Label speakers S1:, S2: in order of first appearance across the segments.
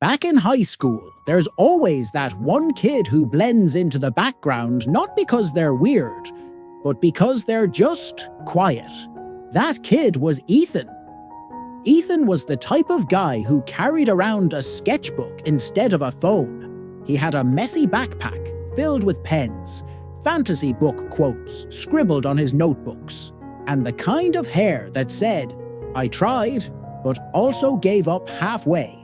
S1: Back in high school, there's always that one kid who blends into the background not because they're weird, but because they're just quiet. That kid was Ethan. Ethan was the type of guy who carried around a sketchbook instead of a phone. He had a messy backpack filled with pens, fantasy book quotes scribbled on his notebooks, and the kind of hair that said, "I tried, but also gave up halfway."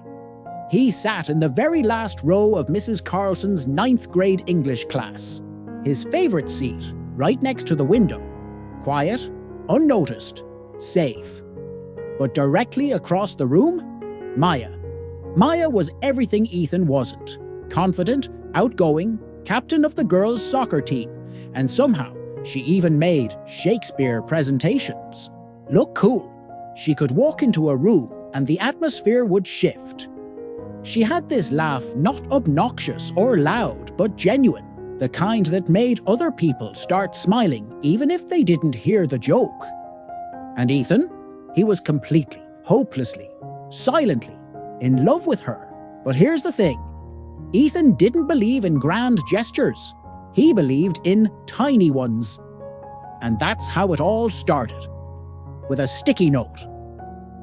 S1: He sat in the very last row of Mrs. Carlson's 9th grade English class. His favorite seat, right next to the window. Quiet, unnoticed, safe. But directly across the room, Maya. Maya was everything Ethan wasn't. Confident, outgoing, captain of the girls' soccer team, and somehow she even made Shakespeare presentations. Look cool. She could walk into a room and the atmosphere would shift. She had this laugh not obnoxious or loud, but genuine, the kind that made other people start smiling even if they didn't hear the joke. And Ethan? He was completely, hopelessly, silently in love with her. But here's the thing. Ethan didn't believe in grand gestures. He believed in tiny ones. And that's how it all started. With a sticky note.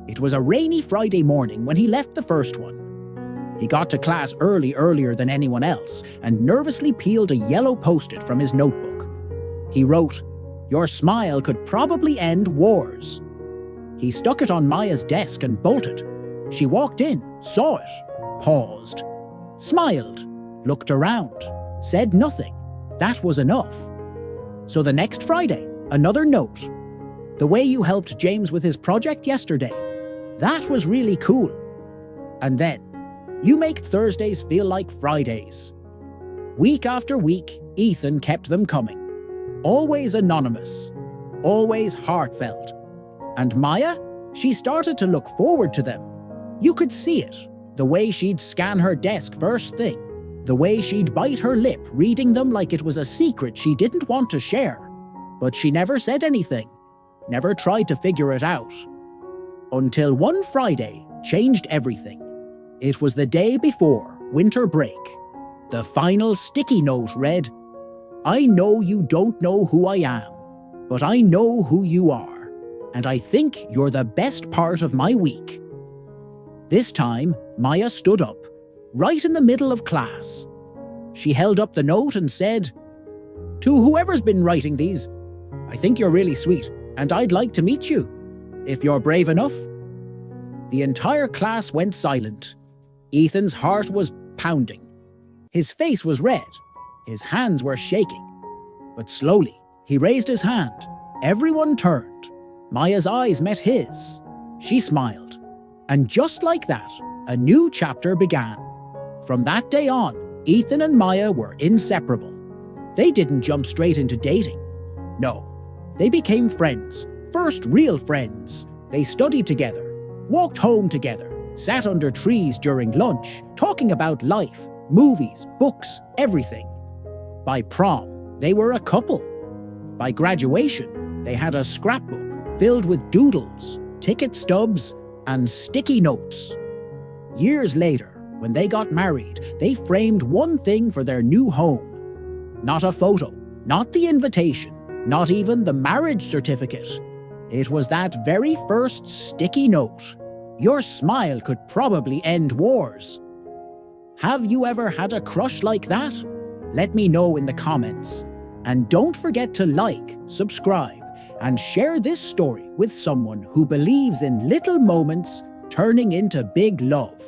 S1: It was a rainy Friday morning when he left the first one. He got to class earlier than anyone else, and nervously peeled a yellow post-it from his notebook. He wrote, "Your smile could probably end wars." He stuck it on Maya's desk and bolted. She walked in, saw it, paused, smiled, looked around, said nothing. That was enough. So the next Friday, another note. "The way you helped James with his project yesterday. That was really cool." And then, "You make Thursdays feel like Fridays." Week after week, Ethan kept them coming. Always anonymous. Always heartfelt. And Maya? She started to look forward to them. You could see it. The way she'd scan her desk first thing. The way she'd bite her lip reading them like it was a secret she didn't want to share. But she never said anything. Never tried to figure it out. Until one Friday changed everything. It was the day before winter break. The final sticky note read, "I know you don't know who I am, but I know who you are, and I think you're the best part of my week." This time, Maya stood up, right in the middle of class. She held up the note and said, "To whoever's been writing these, I think you're really sweet, and I'd like to meet you, if you're brave enough." The entire class went silent. Ethan's heart was pounding. His face was red. His hands were shaking. But slowly, he raised his hand. Everyone turned. Maya's eyes met his. She smiled. And just like that, a new chapter began. From that day on, Ethan and Maya were inseparable. They didn't jump straight into dating. No, they became friends. First real friends. They studied together, walked home together, sat under trees during lunch, talking about life, movies, books, everything. By prom, they were a couple. By graduation, they had a scrapbook filled with doodles, ticket stubs, and sticky notes. Years later, when they got married, they framed one thing for their new home. Not a photo, not the invitation, not even the marriage certificate. It was that very first sticky note. Your smile could probably end wars. Have you ever had a crush like that? Let me know in the comments. And don't forget to like, subscribe, and share this story with someone who believes in little moments turning into big love.